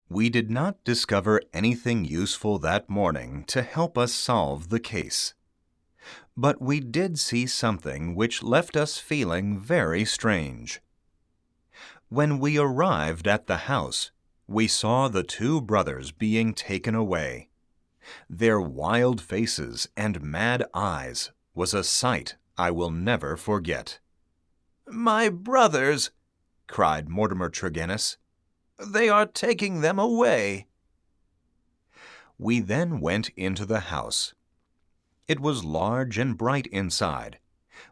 We did not discover anything useful that morning to help us solve the case. But we did see something which left us feeling very strange. When we arrived at the house, we saw the two brothers being taken away. Their wild faces and mad eyes was a sight I will never forget. "My brothers!" cried Mortimer Tregennis. "They are taking them away." We then went into the house. It was large and bright inside,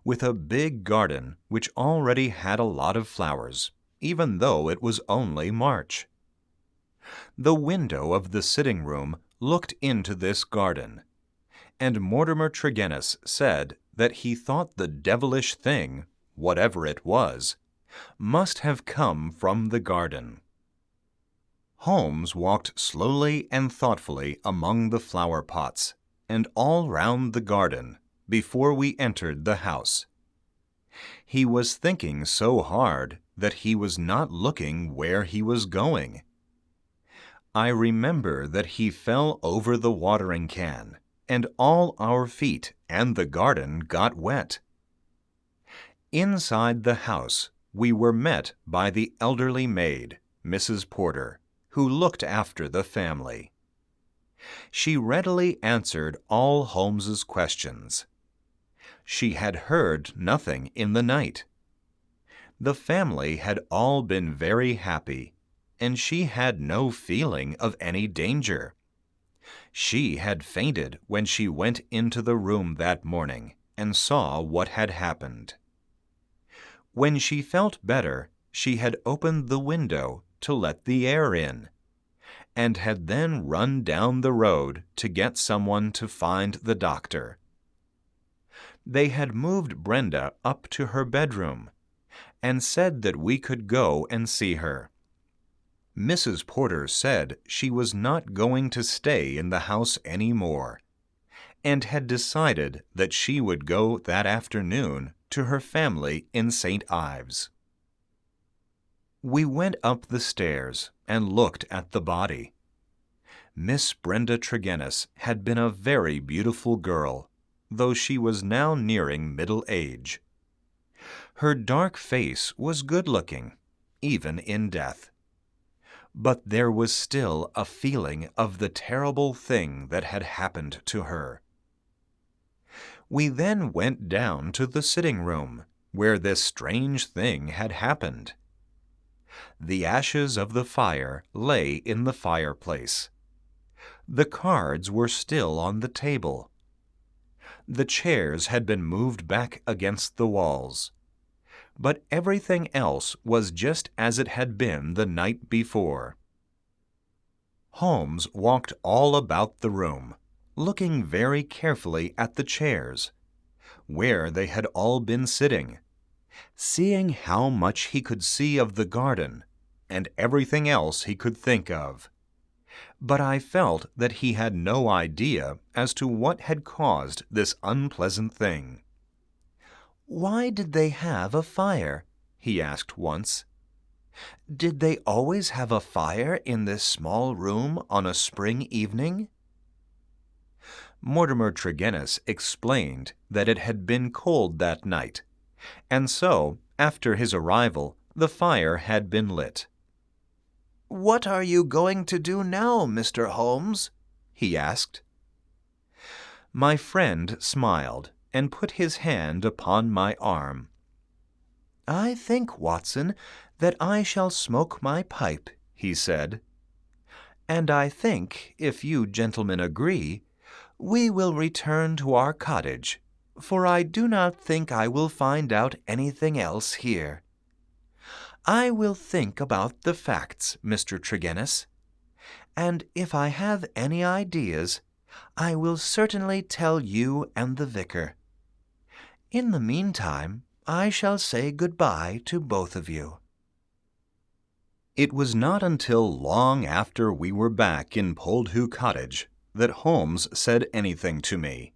with a big garden which already had a lot of flowers, even though it was only March. The window of the sitting room looked into this garden, and Mortimer Tregennis said that he thought the devilish thing, whatever it was, must have come from the garden. Holmes walked slowly and thoughtfully among the flower pots and all round the garden before we entered the house. He was thinking so hard that he was not looking where he was going. I remember that he fell over the watering can, and all our feet and the garden got wet. Inside the house, we were met by the elderly maid, Mrs. Porter, who looked after the family. She readily answered all Holmes's questions. She had heard nothing in the night. The family had all been very happy, and she had no feeling of any danger. She had fainted when she went into the room that morning and saw what had happened. When she felt better, she had opened the window to let the air in, and had then run down the road to get someone to find the doctor. They had moved Brenda up to her bedroom, and said that we could go and see her. Mrs. Porter said she was not going to stay in the house any more, and had decided that she would go that afternoon to her family in St. Ives. We went up the stairs and looked at the body. Miss Brenda Tregennis had been a very beautiful girl, though she was now nearing middle age. Her dark face was good-looking, even in death. But there was still a feeling of the terrible thing that had happened to her. We then went down to the sitting room, where this strange thing had happened. The ashes of the fire lay in the fireplace. The cards were still on the table. The chairs had been moved back against the walls, but everything else was just as it had been the night before. Holmes walked all about the room, looking very carefully at the chairs, where they had all been sitting, seeing how much he could see of the garden and everything else he could think of. But I felt that he had no idea as to what had caused this unpleasant thing. "Why did they have a fire?" he asked once. "Did they always have a fire in this small room on a spring evening?" Mortimer Tregennis explained that it had been cold that night, and so, after his arrival, the fire had been lit. "What are you going to do now, Mr. Holmes?" he asked. My friend smiled and put his hand upon my arm. "I think, Watson, that I shall smoke my pipe," he said. "And I think, if you gentlemen agree, we will return to our cottage, for I do not think I will find out anything else here. I will think about the facts, Mr. Tregennis, and if I have any ideas, I will certainly tell you and the vicar. In the meantime, I shall say goodbye to both of you." It was not until long after we were back in Poldhu Cottage that Holmes said anything to me.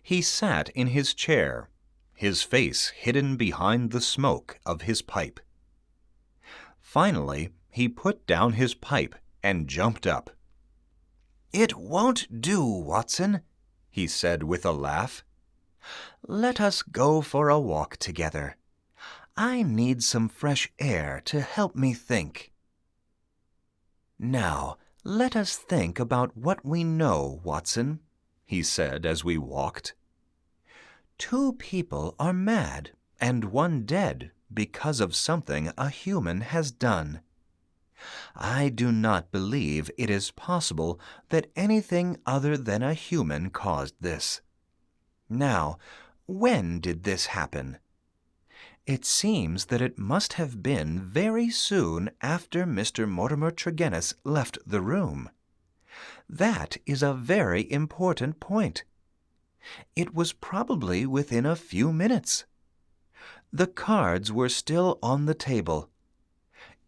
He sat in his chair, his face hidden behind the smoke of his pipe. Finally, He put down his pipe and jumped up. "It won't do, Watson," he said with a laugh. "Let us go for a walk together. I need some fresh air to help me think." "Now, let us think about what we know, Watson," he said as we walked. "Two people are mad and one dead because of something a human has done. I do not believe it is possible that anything other than a human caused this. Now, when did this happen? It seems that it must have been very soon after Mr. Mortimer Tregennis left the room. That is a very important point. It was probably within a few minutes. The cards were still on the table.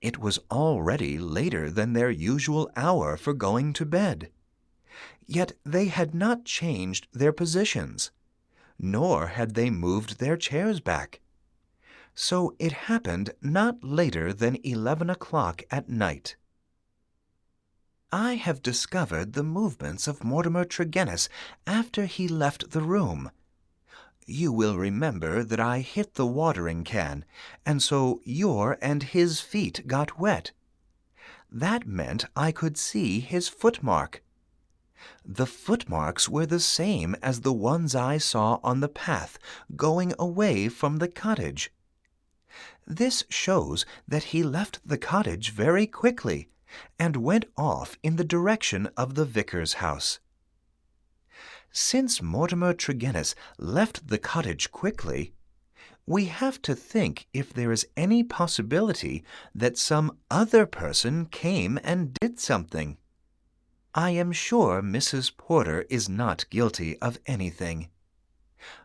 It was already later than their usual hour for going to bed. Yet they had not changed their positions, nor had they moved their chairs back. So it happened not later than 11 o'clock at night. I have discovered the movements of Mortimer Tregennis after he left the room. You will remember that I hit the watering can, and so your and his feet got wet. That meant I could see his footmark. The footmarks were the same as the ones I saw on the path going away from the cottage. This shows that he left the cottage very quickly and went off in the direction of the vicar's house. Since Mortimer Tregennis left the cottage quickly, we have to think if there is any possibility that some other person came and did something. I am sure Mrs. Porter is not guilty of anything.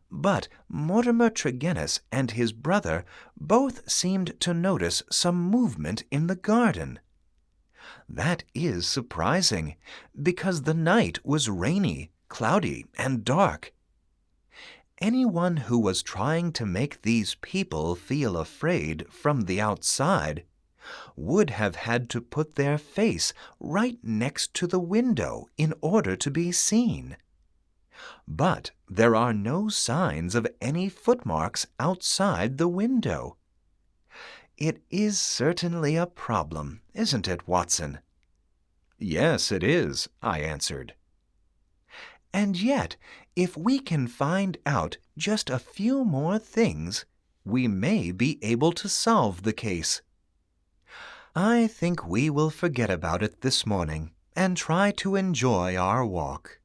But Mortimer Tregennis and his brother both seemed to notice some movement in the garden. That is surprising, because the night was rainy, cloudy, and dark. Anyone who was trying to make these people feel afraid from the outside would have had to put their face right next to the window in order to be seen. But there are no signs of any footmarks outside the window. It is certainly a problem, isn't it, Watson? "Yes, it is," I answered. And yet, if we can find out just a few more things, we may be able to solve the case. I think we will forget about it this morning and try to enjoy our walk.